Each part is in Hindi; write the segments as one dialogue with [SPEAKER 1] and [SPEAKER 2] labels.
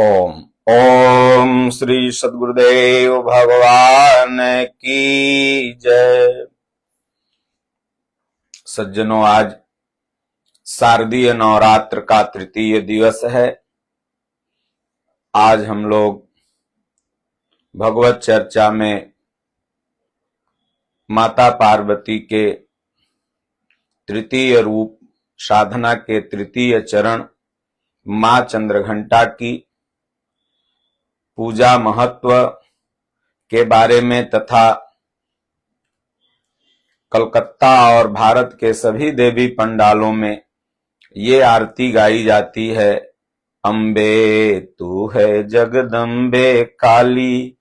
[SPEAKER 1] ओम ओम श्री सद्गुरुदेव भगवान की जय। सज्जनों, आज शारदीय नवरात्र का तृतीय दिवस है। आज हम लोग भगवत चर्चा में माता पार्वती के तृतीय रूप, साधना के तृतीय चरण मां चंद्रघंटा की पूजा महत्व के बारे में तथा कलकत्ता और भारत के सभी देवी पंडालों में ये आरती गाई जाती है, अम्बे तू है जगदम्बे काली,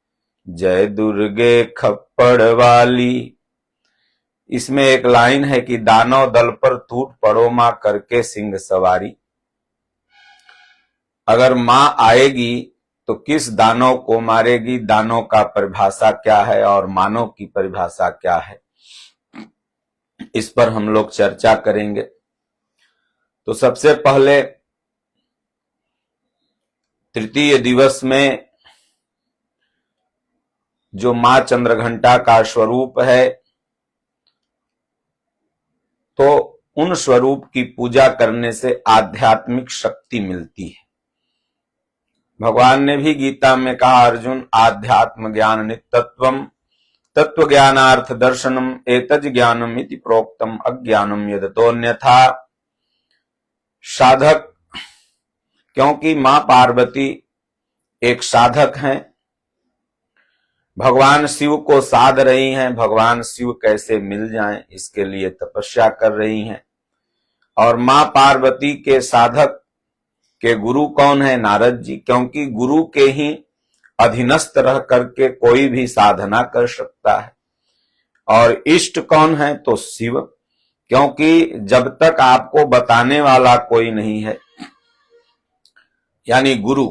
[SPEAKER 1] जय दुर्गे खप्पड़ वाली। इसमें एक लाइन है कि दानव दल पर टूट पड़ो मां करके सिंह सवारी। अगर मां आएगी तो किस दानव को मारेगी, दानव का परिभाषा क्या है और मानव की परिभाषा क्या है, इस पर हम लोग चर्चा करेंगे। तो सबसे पहले तृतीय दिवस में जो मां चंद्रघंटा का स्वरूप है, तो उन स्वरूप की पूजा करने से आध्यात्मिक शक्ति मिलती है। भगवान ने भी गीता में कहा, अर्जुन आध्यात्म ज्ञान नित्यत्वम तत्व ज्ञानार्थ दर्शनम एतज ज्ञानम इति प्रोक्तम अज्ञानम यदतोन्यथा। साधक, क्योंकि मां पार्वती एक साधक हैं, भगवान शिव को साध रही हैं। भगवान शिव कैसे मिल जाएं, इसके लिए तपस्या कर रही हैं। और मां पार्वती के साधक के गुरु कौन है? नारद जी। क्योंकि गुरु के ही अधीनस्थ रह करके कोई भी साधना कर सकता है। और इष्ट कौन है? तो शिव। क्योंकि जब तक आपको बताने वाला कोई नहीं है, यानी गुरु,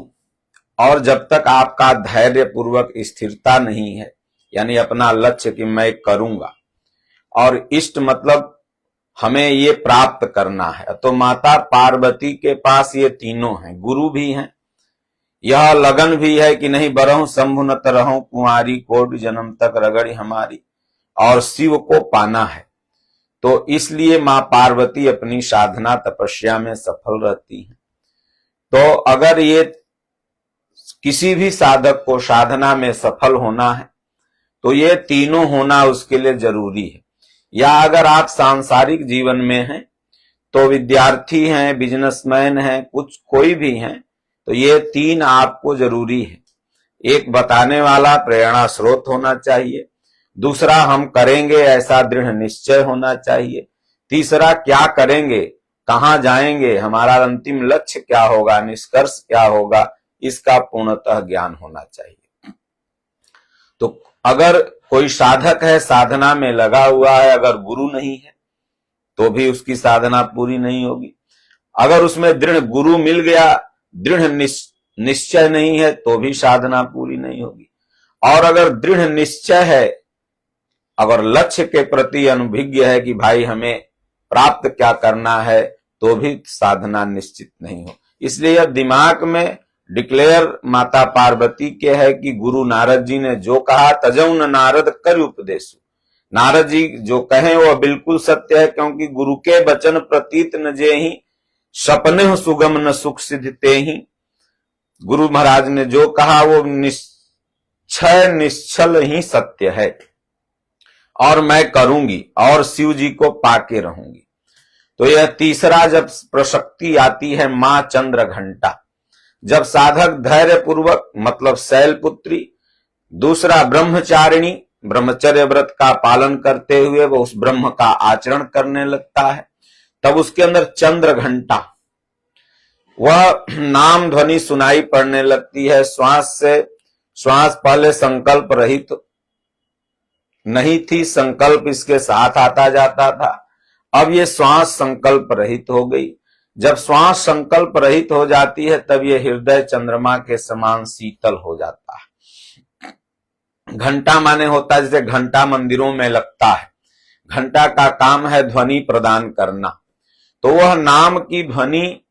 [SPEAKER 1] और जब तक आपका धैर्य पूर्वक स्थिरता नहीं है, यानी अपना लक्ष्य कि मैं करूंगा, और इष्ट मतलब हमें ये प्राप्त करना है, तो माता पार्वती के पास ये तीनों हैं। गुरु भी हैं, यह लगन भी है कि नहीं बरहूं शंभु न तरहूं कुंवारी, कोटि जन्म तक रगड़ी हमारी, और शिव को पाना है। तो इसलिए मां पार्वती अपनी साधना तपस्या में सफल रहती है। तो अगर ये किसी भी साधक को साधना में सफल होना है तो ये तीनों होना उसके लिए जरूरी है। या अगर आप सांसारिक जीवन में हैं, तो विद्यार्थी हैं, बिजनेसमैन हैं, कुछ कोई भी हैं, तो ये तीन आपको जरूरी है। एक बताने वाला प्रेरणा स्रोत होना चाहिए, दूसरा हम करेंगे ऐसा दृढ़ निश्चय होना चाहिए, तीसरा क्या करेंगे, कहां जाएंगे, हमारा अंतिम लक्ष्य क्या होगा, निष्कर्ष क्या होगा, इसका पूर्णतः ज्ञान होना चाहिए। तो अगर कोई साधक है, साधना में लगा हुआ है, अगर गुरु नहीं है तो भी उसकी साधना पूरी नहीं होगी। अगर उसमें दृढ़ गुरु मिल गया, दृढ़ निश्चय नहीं है, तो भी साधना पूरी नहीं होगी। और अगर दृढ़ निश्चय है, अगर लक्ष्य के प्रति अनुभज्ञ है कि भाई हमें प्राप्त क्या करना है, तो भी साधना निश्चित नहीं हो। इसलिए यह दिमाग में डिक्लेयर माता पार्वती के है कि गुरु नारद जी ने जो कहा, तजौ न नारद कर उपदेशु। नारद जी जो कहें वह बिल्कुल सत्य है, क्योंकि गुरु के वचन प्रतीत न जेहि, सपने सुगम न सुख सिद्धते ही। गुरु महाराज ने जो कहा वो निश्चय निश्चल ही सत्य है, और मैं करूंगी और शिव जी को पाके रहूंगी। तो यह तीसरा जब प्रशक्ति आती है, मां चंद्रघंटा, जब साधक धैर्य पूर्वक, मतलब शैलपुत्री, दूसरा ब्रह्मचारिणी, ब्रह्मचर्य व्रत का पालन करते हुए वो उस ब्रह्म का आचरण करने लगता है, तब उसके अंदर चंद्रघंटा, वह नाम ध्वनि सुनाई पड़ने लगती है। श्वास पहले संकल्प रहित नहीं थी, संकल्प इसके साथ आता जाता था, अब ये श्वास संकल्प रहित हो गई। जब श्वास संकल्प रहित हो जाती है, तब ये हृदय चंद्रमा के समान शीतल हो जाता है। घंटा माने होता है, जैसे घंटा मंदिरों में लगता है, घंटा का काम है ध्वनि प्रदान करना, तो वह नाम की ध्वनि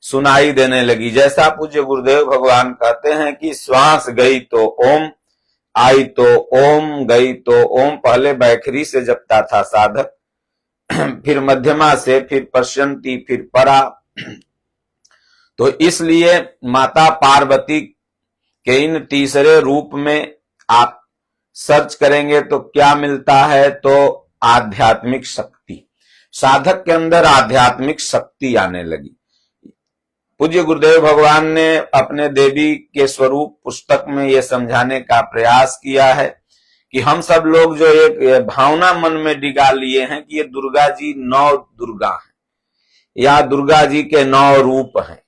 [SPEAKER 1] सुनाई देने लगी। जैसा पूज्य गुरुदेव भगवान कहते हैं कि श्वास गई तो ओम, आई तो ओम, गई तो ओम। पहले बैखरी से जपता था साधक, फिर मध्यमा से, फिर पश्यंती, फिर परा। तो इसलिए माता पार्वती के इन तीसरे रूप में आप सर्च करेंगे तो क्या मिलता है, तो आध्यात्मिक शक्ति। साधक के अंदर आध्यात्मिक शक्ति आने लगी। पूज्य गुरुदेव भगवान ने अपने देवी के स्वरूप पुस्तक में यह समझाने का प्रयास किया है कि हम सब लोग जो एक भावना मन में डिगा लिए हैं कि ये दुर्गा जी 9 दुर्गा हैं, या दुर्गा जी के 9 रूप हैं,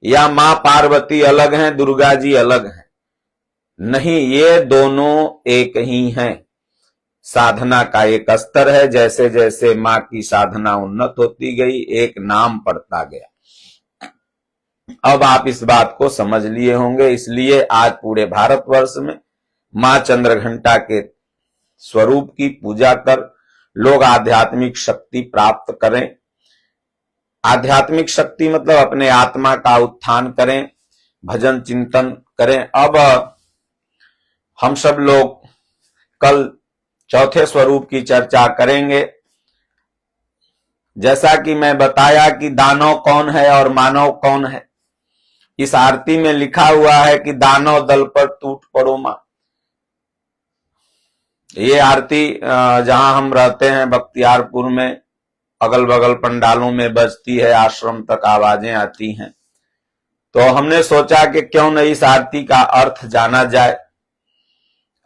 [SPEAKER 1] या मां पार्वती अलग हैं, दुर्गा जी अलग हैं। नहीं, ये दोनों एक ही हैं। साधना का एक स्तर है, जैसे जैसे मां की साधना उन्नत होती गई, एक नाम पड़ता गया। अब आप इस बात को समझ लिए होंगे, इसलिए आज पूरे भारतवर्ष में मां चंद्रघंटा के स्वरूप की पूजा कर लोग आध्यात्मिक शक्ति प्राप्त करें। आध्यात्मिक शक्ति मतलब अपने आत्मा का उत्थान करें, भजन चिंतन करें। अब हम सब लोग कल चौथे स्वरूप की चर्चा करेंगे। जैसा कि मैं बताया कि दानव कौन है और मानव कौन है, इस आरती में लिखा हुआ है कि दानव दल पर टूट पड़ो मां। ये आरती जहां हम रहते हैं बख्तियारपुर में, अगल बगल पंडालों में बजती है, आश्रम तक आवाजें आती हैं। तो हमने सोचा कि क्यों न इस आरती का अर्थ जाना जाए,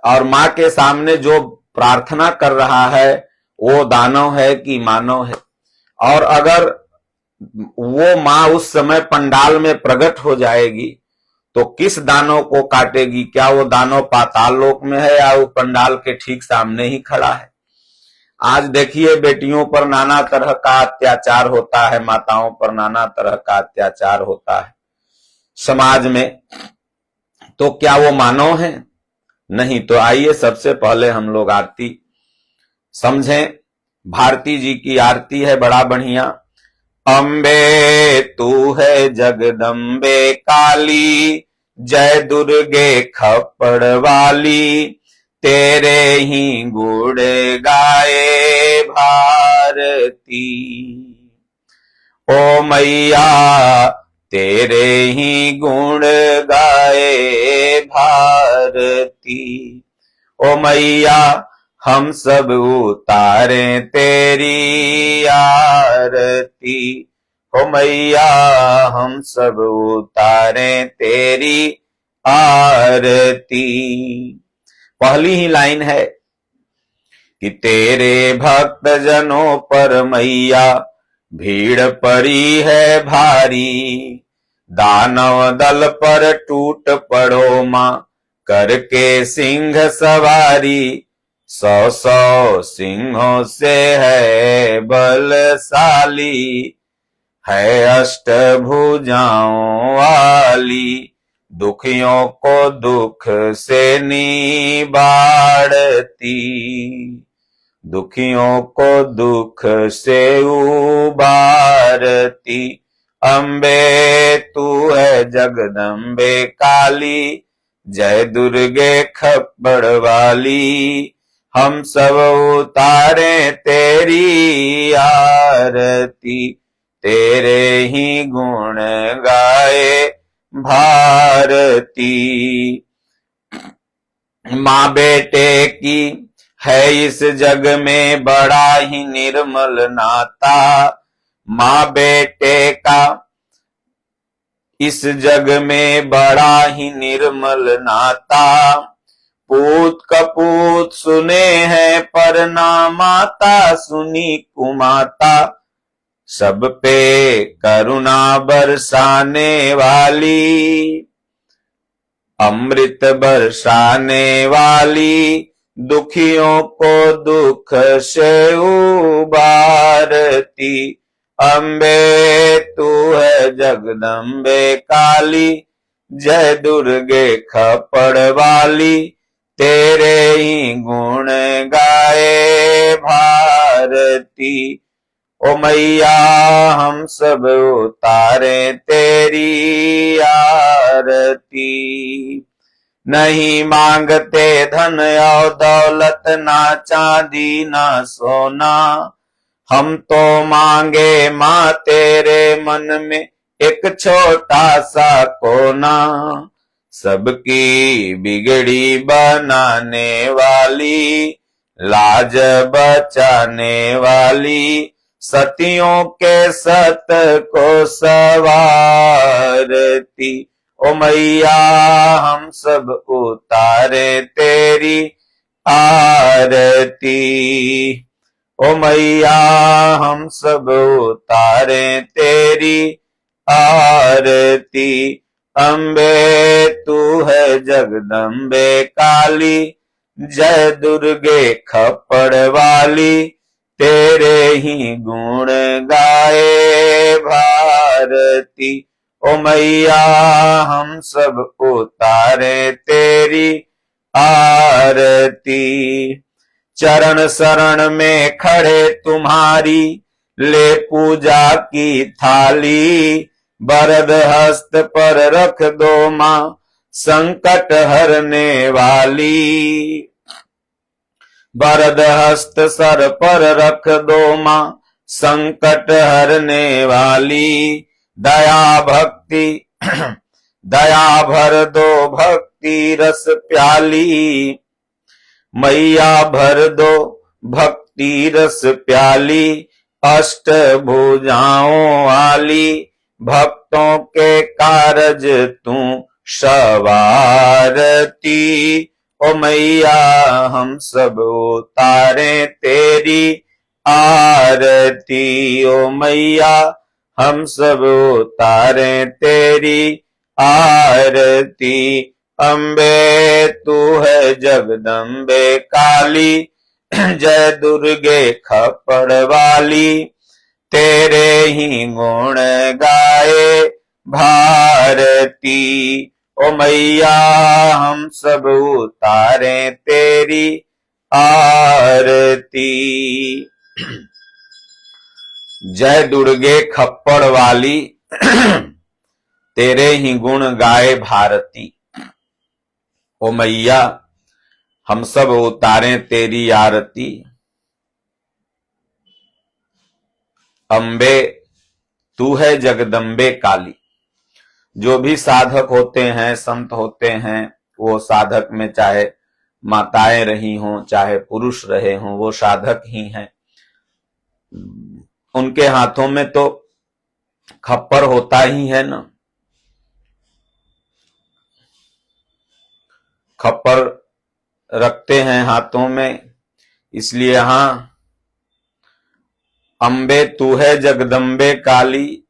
[SPEAKER 1] और मां के सामने जो प्रार्थना कर रहा है वो दानव है कि मानव है, और अगर वो मां उस समय पंडाल में प्रकट हो जाएगी तो किस दानव को काटेगी? क्या वो दानव पाताल लोक में है या वो पंडाल के ठीक सामने ही खड़ा है? आज देखिए, बेटियों पर नाना तरह का अत्याचार होता है, माताओं पर नाना तरह का अत्याचार होता है समाज में, तो क्या वो मानव है? नहीं। तो आइए सबसे पहले हम लोग आरती समझें। भारती जी की आरती है बड़ा बढ़िया। अम्बे तू है जगदम्बे काली, जय दुर्गे खप्पड़ वाली, तेरे ही गुण गाए भारती। ओ मैया तेरे ही गुण गाए भारती। ओ मैया हम सब उतारे तेरी आरती। ओ मैया हम सब उतारे तेरी आरती। पहली ही लाइन है कि तेरे भक्त जनों पर मैया भीड़ पड़ी है भारी, दानव दल पर टूट पड़ो मां करके सिंह सवारी। 100 सिंहों से है बलशाली, है अष्टभुजाओं वाली, दुखियों को दुख से निबाड़ती, दुखियों को दुख से उबारती। अम्बे तू है जगदम्बे काली, जय दुर्गे खप्पड़ वाली, हम सब उतारे तेरी आरती, तेरे ही गुण गाए भारती। माँ बेटे की है इस जग में बड़ा ही निर्मल नाता, माँ बेटे का इस जग में बड़ा ही निर्मल नाता। पूत कपूत सुने हैं पर ना माता सुनी कुमाता, सब पे करुणा बरसाने वाली, अमृत बरसाने वाली, दुखियों को दुख से उबारती। अम्बे तू है जगदम्बे काली, जय दुर्गे खप्पड़ वाली, तेरे ही गुण गाए भारती। ओ मैया हम सब उतारे तेरी आरती। नहीं मांगते धन और दौलत, ना चांदी ना सोना, हम तो मांगे मां तेरे मन में एक छोटा सा कोना। सबकी बिगड़ी बनाने वाली, लाज बचाने वाली, सतियों के सत को सवारती। ओ मैया हम सब उतारे तेरी आरती। ओ मैया हम सब उतारे तेरी आरती। अम्बे तू है जगदम्बे काली, जय दुर्गे खप्पड़ वाली, तेरे ही गुण गाए भारती। ओ मैया हम सब उतारे तेरी आरती। चरण शरण में खड़े तुम्हारी, ले पूजा की थाली, वरद हस्त पर रख दो मां, संकट हरने वाली। वरद हस्त सर पर रख दो मां, संकट हरने वाली। दया भक्ति दया भर दो भक्ति रस प्याली, मैया भर दो भक्ति रस प्याली। अष्ट भुजाओं वाली, भक्तों के कारज तू सवारती। ओ मैया हम सब उतारे तेरी आरती। ओ मैया हम सब उतारे तेरी आरती। अम्बे तू है जगदम्बे काली, जय दुर्गे खप्पड़ वाली, तेरे ही गुण गाए भारती। ओ मैया हम सब उतारे तेरी आरती। जय दुर्गे खप्पड़ वाली, तेरे ही गुण गाए भारती। ओ मैया हम सब उतारें तेरी आरती। अम्बे तू है जगदम्बे काली। जो भी साधक होते हैं, संत होते हैं, वो साधक में चाहे माताएं रही हों, चाहे पुरुष रहे हों, वो साधक ही हैं। उनके हाथों में तो खप्पर होता ही है ना। खप्पर रखते हैं हाथों में, इसलिए यहां अम्बे तू है जगदम्बे काली,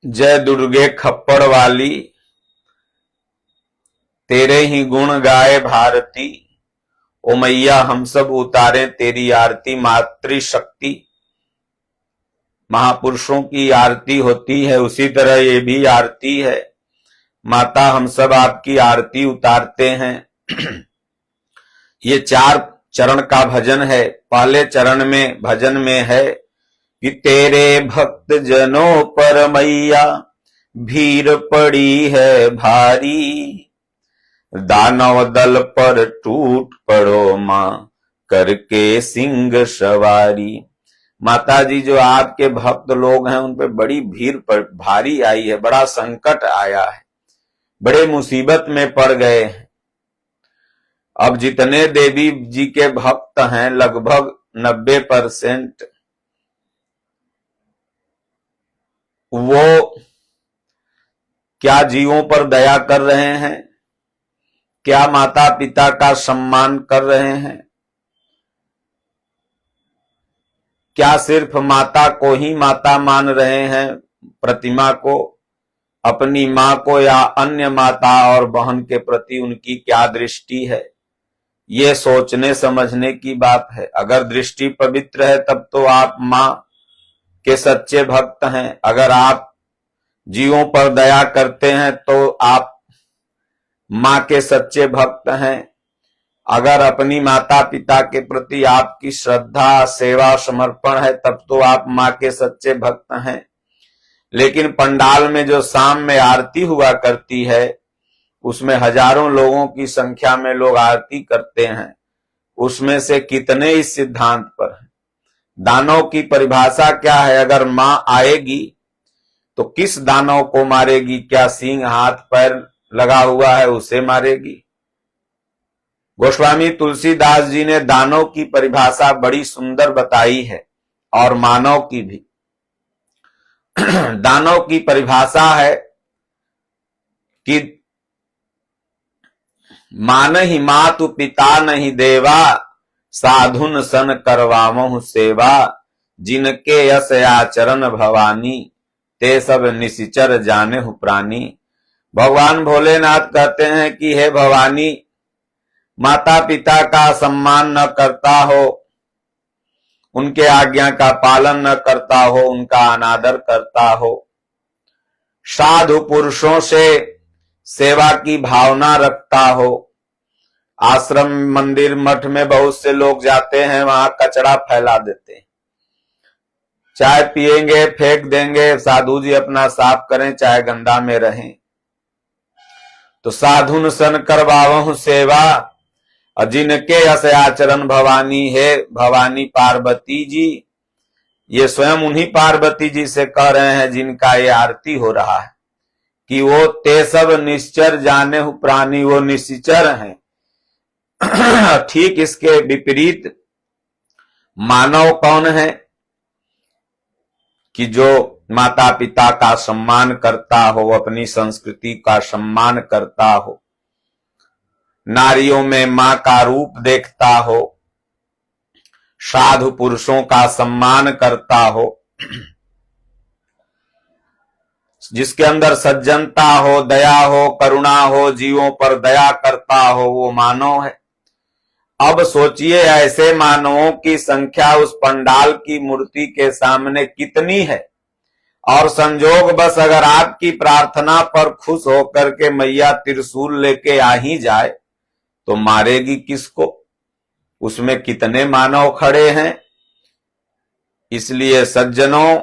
[SPEAKER 1] जय दुर्गे खप्पड़ वाली, तेरे ही गुण गाए भारती। ओ मैया हम सब उतारे तेरी आरती। मातृशक्ति, महापुरुषों की आरती होती है, उसी तरह ये भी आरती है। माता हम सब आपकी आरती उतारते हैं। ये 4 चरण का भजन है। पहले चरण में भजन में है कि तेरे भक्त जनों पर मैया भीड़ पड़ी है भारी, दानव दल पर टूट पड़ो मां करके सिंह सवारी। माता जी जो आपके भक्त लोग हैं उन पे बड़ी भीड़ भारी आई है, बड़ा संकट आया है, बड़े मुसीबत में पड़ गए हैं। अब जितने देवी जी के भक्त हैं लगभग 90% वो क्या जीवों पर दया कर रहे हैं, क्या माता पिता का सम्मान कर रहे हैं, क्या सिर्फ माता को ही माता मान रहे हैं, प्रतिमा को, अपनी मां को, या अन्य माता और बहन के प्रति उनकी क्या दृष्टि है, ये सोचने समझने की बात है। अगर दृष्टि पवित्र है तब तो आप मां के सच्चे भक्त हैं। अगर आप जीवों पर दया करते हैं तो आप मां के सच्चे भक्त हैं। अगर अपनी माता पिता के प्रति आपकी श्रद्धा, सेवा, समर्पण है तब तो आप माँ के सच्चे भक्त हैं। लेकिन पंडाल में जो शाम में आरती हुआ करती है उसमें हजारों लोगों की संख्या में लोग आरती करते हैं, उसमें से कितने इस सिद्धांत पर हैं? दानव की परिभाषा क्या है? अगर मां आएगी तो किस दानव को मारेगी? क्या सींग हाथ पैर लगा हुआ है उसे मारेगी? गोस्वामी तुलसीदास जी ने दानव की परिभाषा बड़ी सुंदर बताई है और मानव की भी। दानव की परिभाषा है कि मानहि मातु पिता नहीं देवा, साधुन सन करवामहु सेवा, जिनके यश आचरण भवानी, ते सब निशिचर जाने हु प्राणी। भगवान भोलेनाथ कहते हैं कि हे भवानी, माता पिता का सम्मान न करता हो, उनके आज्ञा का पालन न करता हो, उनका अनादर करता हो, साधु पुरुषों से सेवा की भावना रखता हो। आश्रम, मंदिर, मठ में बहुत से लोग जाते हैं, वहां कचरा फैला देते हैं, चाय पिएंगे फेंक देंगे, साधु जी अपना साफ करें चाहे गंदा में रहें। तो साधुन सन करवावहु सेवा, और जिनके यश आचरण भवानी है, भवानी पार्वती जी, ये स्वयं उन्हीं पार्वती जी से कह रहे हैं जिनका ये आरती हो रहा है कि वो ते सब निश्चर जाने हु प्राणी, वो निश्चर हैं। ठीक इसके विपरीत मानव कौन है कि जो माता पिता का सम्मान करता हो, अपनी संस्कृति का सम्मान करता हो, नारियों में मां का रूप देखता हो, साधु पुरुषों का सम्मान करता हो, जिसके अंदर सज्जनता हो, दया हो, करुणा हो, जीवों पर दया करता हो, वो मानव है। अब सोचिए ऐसे मानवों की संख्या उस पंडाल की मूर्ति के सामने कितनी है, और संजोग बस अगर आपकी प्रार्थना पर खुश होकर के मैया त्रिशूल लेके आ ही जाए तो मारेगी किसको? उसमें कितने मानव खड़े हैं। इसलिए सज्जनों,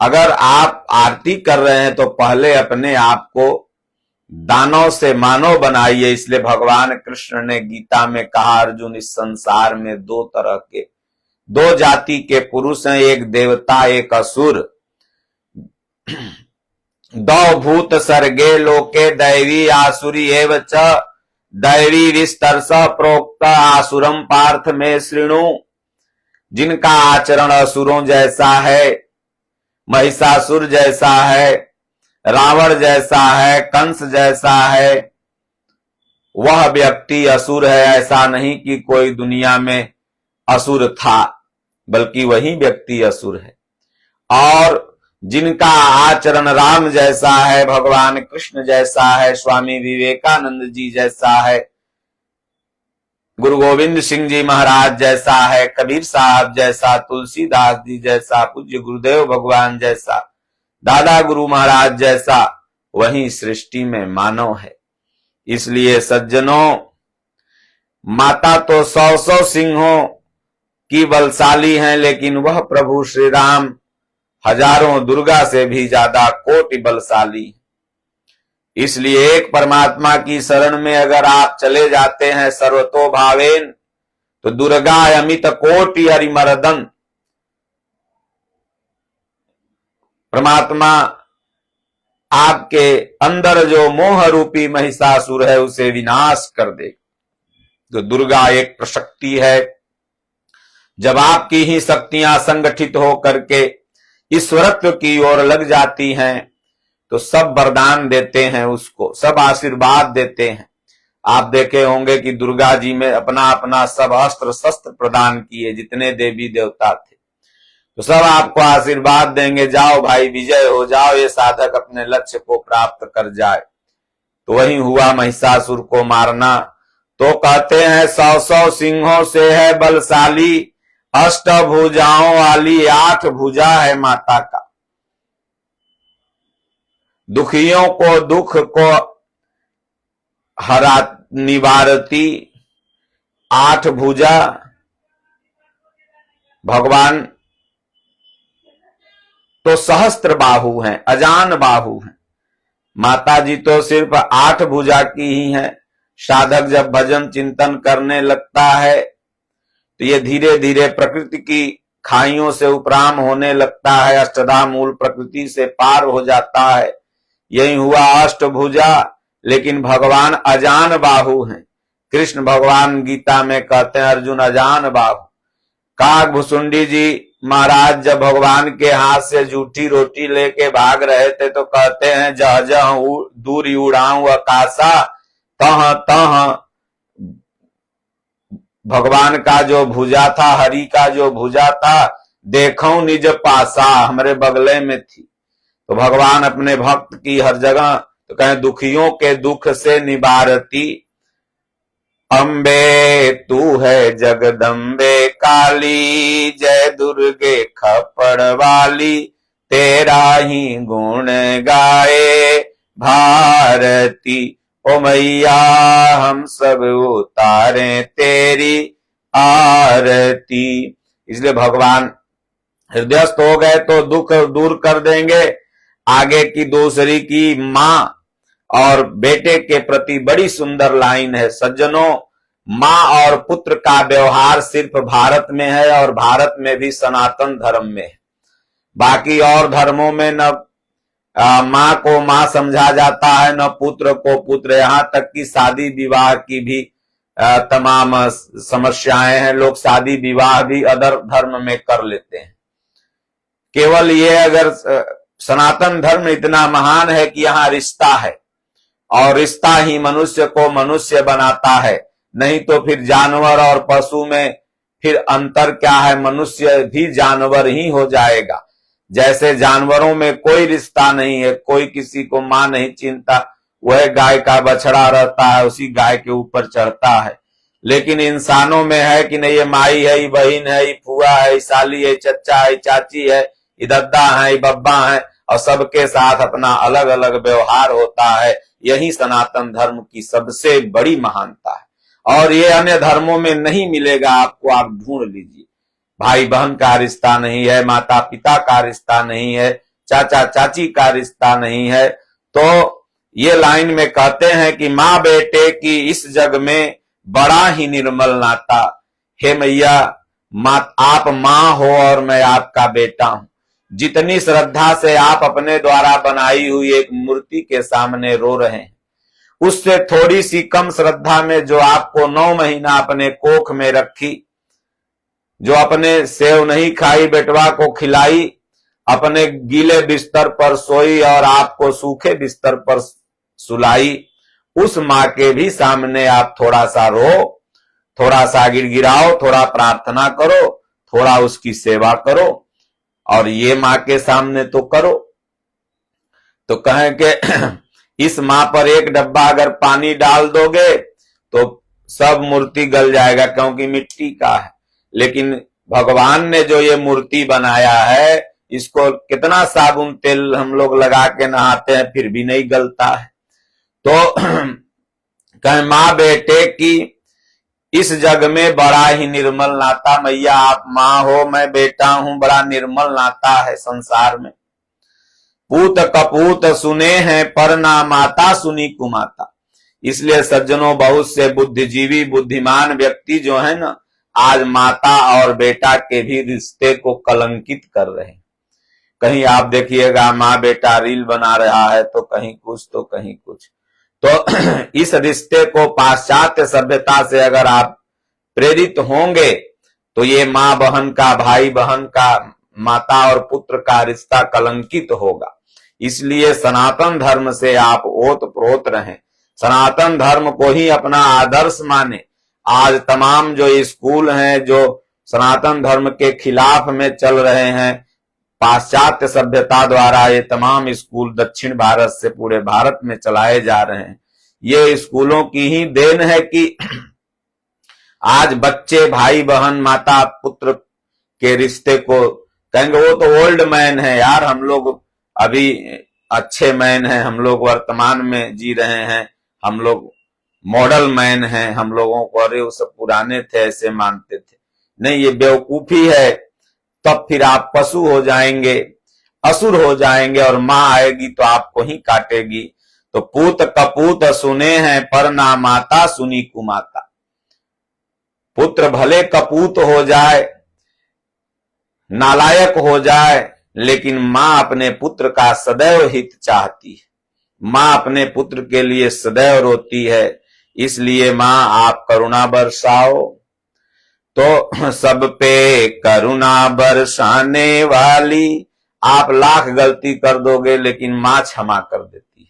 [SPEAKER 1] अगर आप आरती कर रहे हैं तो पहले अपने आप को दानव से मानव बनाइए। इसलिए भगवान कृष्ण ने गीता में कहा, अर्जुन, इस संसार में दो जाति के पुरुष हैं, एक देवता एक असुर। दौ भूत सर्गे लोके दैवी आसुरी एव च, दैवी विस्तरस प्रोक्त आसुरम पार्थ में श्रृणु। जिनका आचरण असुरों जैसा है, महिषासुर जैसा है, रावण जैसा है, कंस जैसा है, वह व्यक्ति असुर है। ऐसा नहीं कि कोई दुनिया में असुर था, बल्कि वही व्यक्ति असुर है। और जिनका आचरण राम जैसा है, भगवान कृष्ण जैसा है, स्वामी विवेकानंद जी जैसा है, गुरु गोविंद सिंह जी महाराज जैसा है, कबीर साहब जैसा, तुलसीदास जी जैसा, पूज्य गुरुदेव भगवान जैसा, दादा गुरु महाराज जैसा, वही सृष्टि में मानव है। इसलिए सज्जनों, माता तो 100 सिंहों की बलशाली हैं, लेकिन वह प्रभु श्री राम हजारों दुर्गा से भी ज्यादा कोटि बलशाली। इसलिए एक परमात्मा की शरण में अगर आप चले जाते हैं सर्वतो भावेन, तो दुर्गा अमित कोटि हरिमर्दन, परमात्मा आपके अंदर जो मोह रूपी महिषासुर है उसे विनाश कर दे। तो दुर्गा एक प्रशक्ति है। जब आपकी ही शक्तियां संगठित होकर के ईश्वरत्व की ओर लग जाती हैं तो सब वरदान देते हैं उसको, सब आशीर्वाद देते हैं। आप देखे होंगे कि दुर्गा जी में अपना अपना सब अस्त्र शस्त्र प्रदान किए, जितने देवी देवता थे, तो सब आपको आशीर्वाद देंगे, जाओ भाई विजय हो जाओ, ये साधक अपने लक्ष्य को प्राप्त कर जाए। तो वही हुआ महिषासुर को मारना। तो कहते हैं 100 सिंहों से है बलशाली, अष्ट भुजाओं वाली 8 भुजा है माता का। दुखियों को दुख को हरा निवारती, 8 भुजा भगवान तो सहस्त्र बाहु हैं, अजान बाहु हैं। माता जी तो सिर्फ 8 भुजा की ही हैं। साधक जब भजन चिंतन करने लगता है तो ये धीरे धीरे प्रकृति की खाइयों से उपराम होने लगता है, अष्टधा मूल प्रकृति से पार हो जाता है। यही हुआ अष्टभुजा। लेकिन भगवान अजान बाहु हैं। कृष्ण भगवान गीता में कहते हैं अर्जुन अजान बाहु। काग भुसुंडी जी महाराज जब भगवान के हाथ से जूठी रोटी लेके भाग रहे थे तो कहते हैं जह जह दूर उड़ाऊं आकाशा तह तह भगवान का जो भुजा था, हरि का जो भुजा था, देखो निज पासा, हमारे बगले में थी। तो भगवान अपने भक्त की हर जगह तो कहें दुखियों के दुख से निवारती। अम्बे तू है जगदम्बे काली, जय दुर्गे खपड़ वाली, तेरा ही गुण गाए भारती। ओ मैया हम सब उतारे तेरी आरती। इसलिए भगवान हृदयस्थ हो गए तो दुख दूर कर देंगे। आगे की दूसरी की मां और बेटे के प्रति बड़ी सुंदर लाइन है। सज्जनों, मां और पुत्र का व्यवहार सिर्फ भारत में है और भारत में भी सनातन धर्म में है। बाकी और धर्मों में न मां को मां समझा जाता है, न पुत्र को पुत्र। यहां तक कि शादी विवाह की भी तमाम समस्याएं हैं। लोग शादी विवाह भी अदर धर्म में कर लेते हैं। केवल ये अगर सनातन धर्म इतना महान है कि यहाँ रिश्ता है और रिश्ता ही मनुष्य को मनुष्य बनाता है, नहीं तो फिर जानवर और पशु में फिर अंतर क्या है? मनुष्य भी जानवर ही हो जाएगा। जैसे जानवरों में कोई रिश्ता नहीं है, कोई किसी को मां नहीं चिंता, वह गाय का बछड़ा रहता है, उसी गाय के ऊपर चढ़ता है। लेकिन इंसानों में है कि नहीं, ये माई है, ये बहन है, ये फुआ है, ये साली है, चच्चा है, चाची है, ये दद्दा है, ये बब्बा है, और सबके साथ अपना अलग अलग व्यवहार होता है। यही सनातन धर्म की सबसे बड़ी महानता है और ये अन्य धर्मों में नहीं मिलेगा आपको। आप ढूंढ लीजिए, भाई बहन का रिश्ता नहीं है, माता पिता का रिश्ता नहीं है, चाचा चाची का रिश्ता नहीं है। तो ये लाइन में कहते हैं कि माँ बेटे की इस जग में बड़ा ही निर्मल नाता। हे मैया, आप माँ हो और मैं आपका बेटा हूं। जितनी श्रद्धा से आप अपने द्वारा बनाई हुई एक मूर्ति के सामने रो रहे हैं, उससे थोड़ी सी कम श्रद्धा में जो आपको 9 महीना अपने कोख में रखी, जो अपने सेव नहीं खाई बेटवा को खिलाई, अपने गीले बिस्तर पर सोई और आपको सूखे बिस्तर पर सुलाई, उस माँ के भी सामने आप थोड़ा सा रो, थोड़ा सा गिड़गिड़ाओ, थोड़ा प्रार्थना करो, थोड़ा उसकी सेवा करो। और ये माँ के सामने तो करो। तो कहें कि इस माँ पर एक डब्बा अगर पानी डाल दोगे तो सब मूर्ति गल जाएगा, क्योंकि मिट्टी का है। लेकिन भगवान ने जो ये मूर्ति बनाया है, इसको कितना साबुन तेल हम लोग लगा के नहाते हैं, फिर भी नहीं गलता है। तो कहें माँ बेटे की इस जग में बड़ा ही निर्मल नाता। मैया आप माँ हो, मैं बेटा हूं, बड़ा निर्मल नाता है संसार में। पूत कपूत सुने हैं पर ना माता सुनी कुमाता। इसलिए सज्जनों, बहुत से बुद्धिजीवी बुद्धिमान व्यक्ति जो है ना, आज माता और बेटा के भी रिश्ते को कलंकित कर रहे हैं। कहीं आप देखिएगा माँ बेटा रील बना रहा है, तो कहीं कुछ तो कहीं कुछ। तो इस रिश्ते को पाश्चात्य सभ्यता से अगर आप प्रेरित होंगे तो ये माँ बहन का, भाई बहन का, माता और पुत्र का रिश्ता कलंकित होगा। इसलिए सनातन धर्म से आप ओत प्रोत रहें, सनातन धर्म को ही अपना आदर्श माने। आज तमाम जो स्कूल हैं जो सनातन धर्म के खिलाफ में चल रहे हैं, पाश्चात्य सभ्यता द्वारा ये तमाम स्कूल दक्षिण भारत से पूरे भारत में चलाए जा रहे हैं। ये स्कूलों की ही देन है कि आज बच्चे भाई बहन माता पुत्र के रिश्ते को कहेंगे वो तो ओल्ड मैन है यार, हम लोग अभी अच्छे मैन हैं, हम लोग वर्तमान में जी रहे हैं, हम लोग मॉडल मैन हैं हम लोगों को, अरे वो सब पुराने थे ऐसे मानते थे। नहीं, ये बेवकूफी है। तब फिर आप पशु हो जाएंगे, असुर हो जाएंगे और मां आएगी तो आपको ही काटेगी। तो पूत कपूत सुने हैं पर ना माता सुनी कुमाता। पुत्र भले कपूत हो जाए, नालायक हो जाए, लेकिन मां अपने पुत्र का सदैव हित चाहती है। मां अपने पुत्र के लिए सदैव रोती है। इसलिए मां आप करुणा बरसाओ। तो सब पे करुणा बरसाने वाली। आप लाख गलती कर दोगे लेकिन मां क्षमा कर देती है।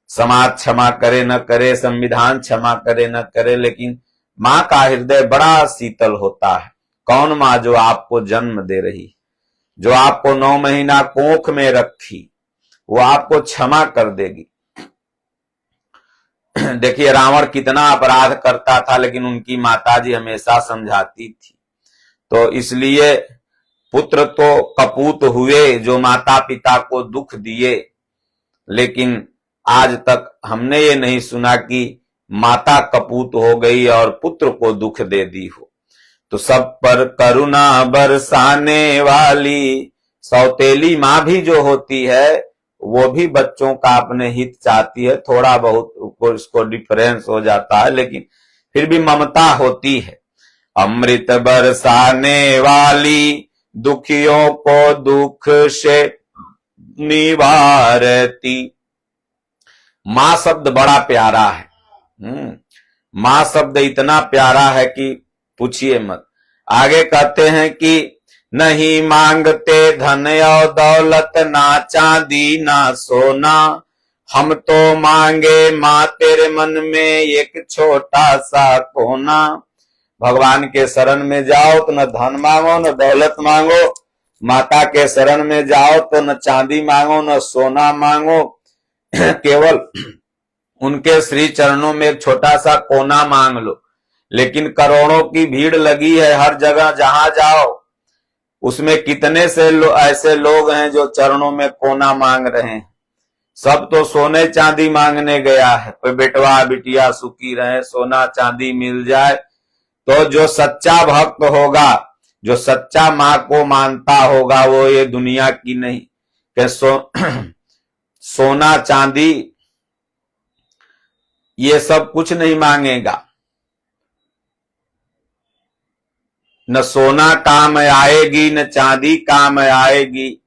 [SPEAKER 1] समाज क्षमा करे न करे, संविधान क्षमा करे न करे, लेकिन मां का हृदय बड़ा शीतल होता है। कौन मां? जो आपको जन्म दे रही, जो आपको 9 महीना कोख में रखी, वो आपको क्षमा कर देगी। देखिए रावण कितना अपराध करता था, लेकिन उनकी माताजी हमेशा समझाती थी। तो इसलिए पुत्र तो कपूत हुए जो माता पिता को दुख दिए, लेकिन आज तक हमने ये नहीं सुना कि माता कपूत हो गई और पुत्र को दुख दे दी हो। तो सब पर करुणा बरसाने वाली। सौतेली मां भी जो होती है वो भी बच्चों का अपने हित चाहती है। थोड़ा बहुत इसको डिफरेंस हो जाता है, लेकिन फिर भी ममता होती है। अमृत बरसाने वाली, दुखियों को दुख से निवारती। मां शब्द बड़ा प्यारा है। मां शब्द इतना प्यारा है कि पूछिए मत। आगे कहते हैं कि नहीं मांगते धन और दौलत, ना चांदी ना सोना, हम तो मांगे मां तेरे मन में एक छोटा सा कोना। भगवान के शरण में जाओ तो न धन मांगो न दौलत मांगो, माता के शरण में जाओ तो न चांदी मांगो न सोना मांगो, केवल उनके श्री चरणों में एक छोटा सा कोना मांग लो। लेकिन करोड़ों की भीड़ लगी है हर जगह, जहां जाओ उसमें कितने से ऐसे लोग हैं जो चरणों में कोना मांग रहे हैं। सब तो सोने चांदी मांगने गया है। कोई बेटवा बिटिया सुखी रहे, सोना चांदी मिल जाए। तो जो सच्चा भक्त होगा, जो सच्चा मां को मानता होगा, वो ये दुनिया की नहीं कि सोना चांदी ये सब कुछ नहीं मांगेगा। न सोना काम आएगी न चांदी काम आएगी।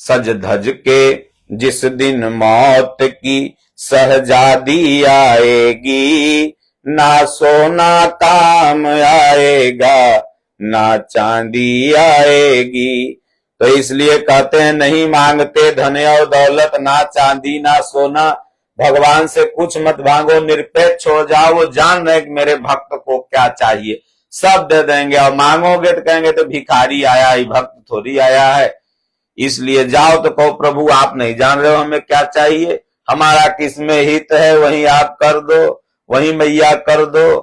[SPEAKER 1] सज धज के जिस दिन मौत की सहजादी आएगी, ना सोना काम आएगा ना चांदी आएगी। तो इसलिए कहते हैं नहीं मांगते धन और दौलत, ना चांदी ना सोना। भगवान से कुछ मत मांगो, निरपेक्ष हो जाओ। वो जान रहे कि मेरे भक्त को क्या चाहिए, सब दे देंगे। और मांगोगे तो कहेंगे तो भिखारी आया है, भक्त थोड़ी आया है। इसलिए जाओ तो कहो प्रभु आप नहीं जान रहे हो हमें क्या चाहिए, हमारा किसमें हित है वही आप कर दो, वही मैया कर दो।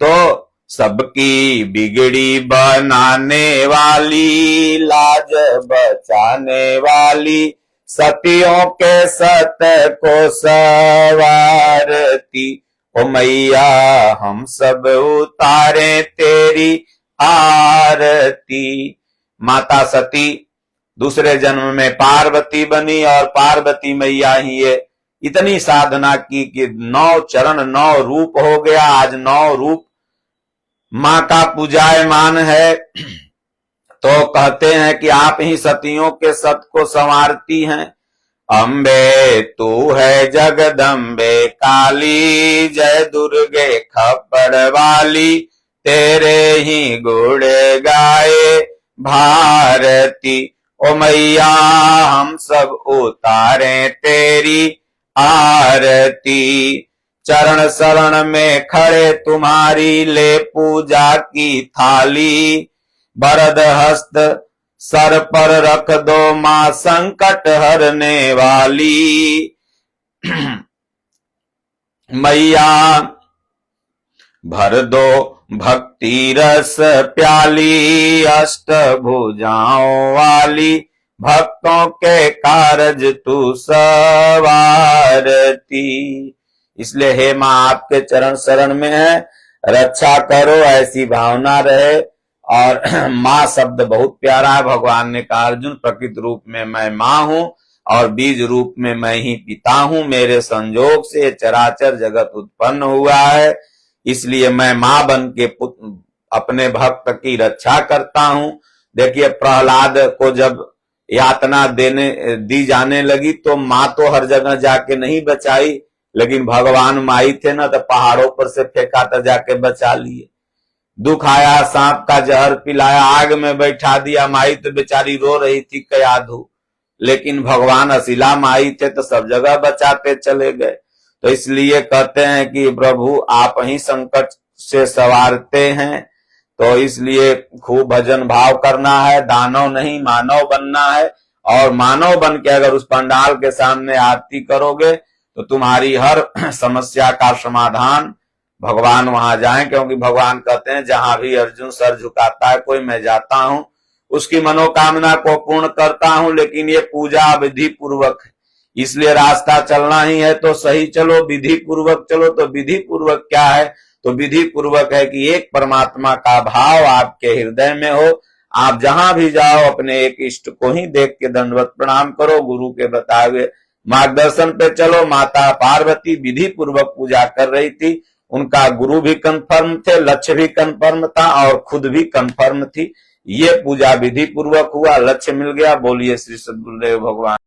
[SPEAKER 1] तो सबकी बिगड़ी बनाने वाली, लाज बचाने वाली, सतियों के सत को सवारती। ओ मैया हम सब उतारे तेरी आरती। माता सती दूसरे जन्म में पार्वती बनी और पार्वती मैया ही ये इतनी साधना की कि 9 चरण 9 रूप हो गया। आज 9 रूप मां का पूजायमान है। तो कहते हैं कि आप ही सतियों के सत को संवारती हैं। अम्बे तू है जगदम्बे काली, जय दुर्गे खप्पड़ वाली, तेरे ही गुण गाए भारती। ओ मैया हम सब उतारे तेरी आरती। चरण शरण में खड़े तुम्हारी ले पूजा की थाली। वरद हस्त सर पर रख दो मां संकट हरने वाली। मैया भर दो भक्ति रस प्याली, अष्ट भुजाओं वाली, भक्तों के कारज तू सवारती। इसलिए हे माँ आपके चरण शरण में है, रक्षा करो, ऐसी भावना रहे। और माँ शब्द बहुत प्यारा है। भगवान ने कहा अर्जुन प्रकृत रूप में मैं माँ हूं और बीज रूप में मैं ही पिता हूं, मेरे संयोग से चराचर जगत उत्पन्न हुआ है, इसलिए मैं माँ बन के अपने भक्त की रक्षा करता हूं। देखिए प्रहलाद को जब यातना दी जाने लगी तो माँ तो हर जगह जाके नहीं बचाई, लेकिन भगवान माई थे ना, तो पहाड़ों पर से फेंका तो जाके बचा लिए। दुख आया सांप का जहर पिलाया, आग में बैठा दिया, माई तो बेचारी रो रही थी कयाधु, लेकिन भगवान असीला माई थे तो सब जगह बचाते चले गए। तो इसलिए कहते हैं कि प्रभु आप ही संकट से संवारते हैं, तो इसलिए खूब भजन भाव करना है, दानव नहीं मानव बनना है। और मानव बन के अगर उस पंडाल के सामने आरती करोगे तो तुम्हारी हर समस्या का समाधान भगवान वहां जाएं, क्योंकि भगवान कहते हैं जहां भी अर्जुन सर झुकाता है कोई मैं जाता हूं, उसकी मनोकामना को पूर्ण करता हूं। लेकिन ये पूजा विधि पूर्वक है, इसलिए रास्ता चलना ही है तो सही चलो, विधि पूर्वक चलो। तो विधि पूर्वक क्या है? तो विधि पूर्वक है कि एक परमात्मा का भाव आपके हृदय में हो। आप जहां भी जाओ अपने एक इष्ट को ही देख के दंडवत प्रणाम करो, गुरु के बताए हुए मार्गदर्शन पे चलो। माता पार्वती विधि पूर्वक पूजा कर रही थी, उनका गुरु भी कंफर्म थे, लक्ष्य भी कंफर्म था और खुद भी कंफर्म थी। ये पूजा विधि पूर्वक हुआ, लक्ष्य मिल गया। बोलिए श्री सद्गुरुदेव भगवान।